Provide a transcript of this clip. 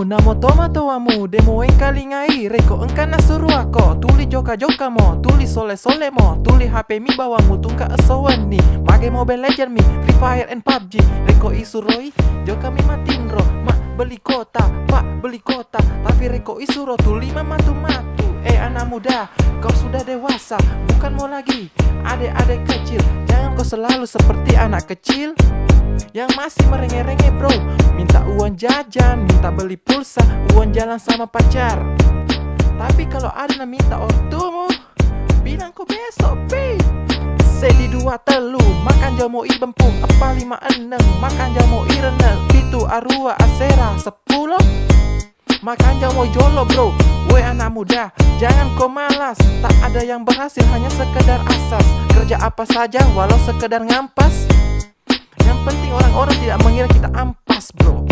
namo tomamu demo kali ngai reko engkana suruh ako tuli joka mo tuli sole mo tuli HP mi bawamu tungka asawan ni mage Mobile Legend mi Free Fire and PUBG reko isuroi joka mi matinro mak beli kota pak beli kota tapi reko isuro tuli matu anak muda kau sudah dewasa bukan mau lagi adek-adek kecil jangan kau selalu seperti anak kecil yang masih merengek-rengek bro, minta uang jajan, minta beli pulsa, uang jalan sama pacar. Tapi kalau ada minta ortumu, bilang kau besok pi. Sedi 2 telu, makan jamu i bempung, apa 5 eneng, makan jamu i renel, pitu arua asera 10. Makan jamu jolo bro, weh anak muda, jangan kau malas. Tak ada yang berhasil hanya sekedar asas. Kerja apa saja walau sekedar ngampas. Yang penting orang-orang tidak mengira kita ampas bro.